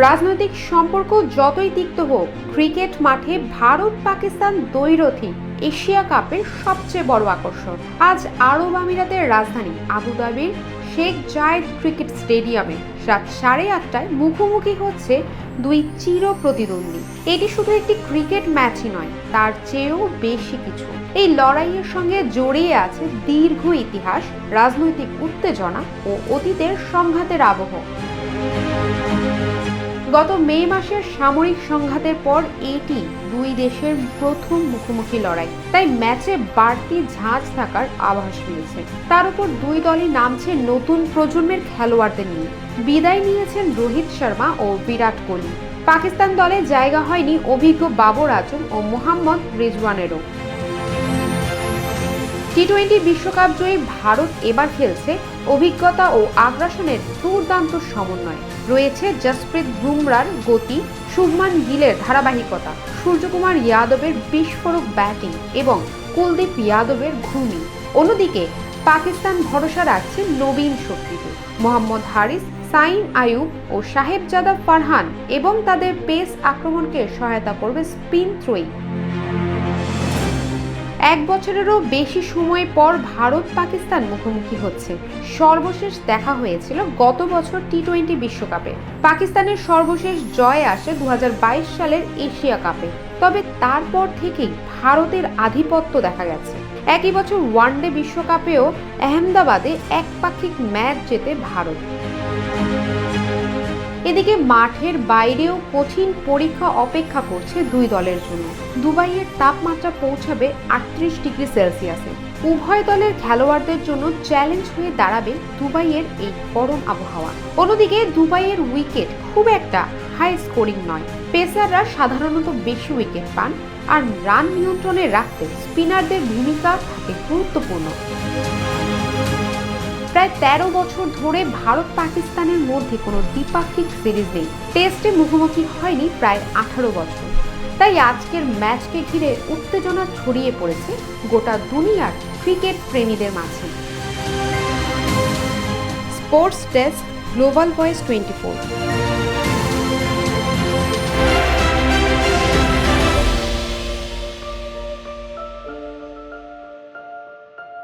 রাজনৈতিক সম্পর্ক যতই তিক্ত হোক, ক্রিকেট মাঠে ভারত পাকিস্তান দ্বৈরথী এশিয়া কাপের সবচেয়ে বড় আকর্ষণ। আজ আরব আমিরাতের রাজধানী আবু ধাবির শেখ জায়েদ ক্রিকেট স্টেডিয়ামে রাত 8:30টায় মুখোমুখি হচ্ছে দুই চির প্রতিদ্বন্দ্বী। এটি শুধু একটি ক্রিকেট ম্যাচই নয়, তার চেয়েও বেশি কিছু। এই লড়াইয়ের সঙ্গে জড়িয়ে আছে দীর্ঘ ইতিহাস, রাজনৈতিক উত্তেজনা ও অতীতের সংঘাতের আবহ। গত মে মাসের সামরিক সংঘাতের পর এটি দুই দেশের প্রথম মুখোমুখি লড়াই, তাই ম্যাচে বাড়তি ঝাঁজ থাকার আভাস মিলেছে। তার উপর দুই দলই নামছে নতুন প্রজন্মের খেলোয়াড়দের নিয়ে। বিদায় নিয়েছেন রোহিত শর্মা ও বিরাট কোহলি। পাকিস্তান দলে জায়গা হয়নি অভিজ্ঞ বাবর আজম ও মোহাম্মদ রিজওয়ানেরও। টি-20 বিশ্বকাপ জয়ী ভারত এবার খেলছে অভিজ্ঞতা ও আগ্রাসনের দুর্দান্ত সমন্বয়। রয়েছে জসপ্রীত বুমরার গতি, শুভমান গিলের ধারাবাহিকতা, সূর্যকুমার যাদবের বিস্ফোরক ব্যাটিং এবং কুলদীপ যাদবের ঘূর্ণি। অন্যদিকে পাকিস্তান ভরসা রাখছে নবীন শক্তিতে। মোহাম্মদ হারিস, সাইন আইয়ুব ও সাহেবজাদা ফারহান এবং তাদের পেস আক্রমণকে সহায়তা করবে স্পিন ত্রয়ী। এক বছরেরও বেশি সময় পর ভারত পাকিস্তান মুখোমুখি হচ্ছে। সর্বশেষ দেখা হয়েছিল গত বছর টি-20 বিশ্বকাপে। পাকিস্তানের সর্বশেষ জয় আসে 2022 সালের এশিয়া কাপে। তবে তারপর থেকেই ভারতের আধিপত্য দেখা গেছে। একই বছর ওয়ানডে বিশ্বকাপেও আহমেদাবাদে একপাক্ষিক ম্যাচ জেতে ভারত। এদিকে মাঠের বাইরেও কঠিন পরীক্ষা অপেক্ষা করছে দুই দলের জন্য। দুবাইয়ের তাপমাত্রা পৌঁছাবে 38 ডিগ্রি সেলসিয়াসে। উভয় দলের খেলোয়াড়দের জন্য চ্যালেঞ্জ হয়ে দাঁড়াবে দুবাইয়ের এই গরম আবহাওয়া। অন্যদিকে দুবাইয়ের উইকেট খুব একটা হাই স্কোরিং নয়। পেসাররা সাধারণত বেশি উইকেট পান, আর রান নিয়ন্ত্রণে রাখতে স্পিনারদের ভূমিকা থাকে গুরুত্বপূর্ণ। প্রায় 13 বছর ধরে ভারত পাকিস্তানের মধ্যে কোনো দ্বিপাক্ষিক সিরিজ নেই। টেস্টে মুখোমুখি হয়নি প্রায় 18 বছর। তাই আজকের ম্যাচকে ঘিরে উত্তেজনা ছড়িয়ে পড়েছে গোটা দুনিয়ার ক্রিকেট প্রেমীদের মাঝে। Sports desk, global voice 24।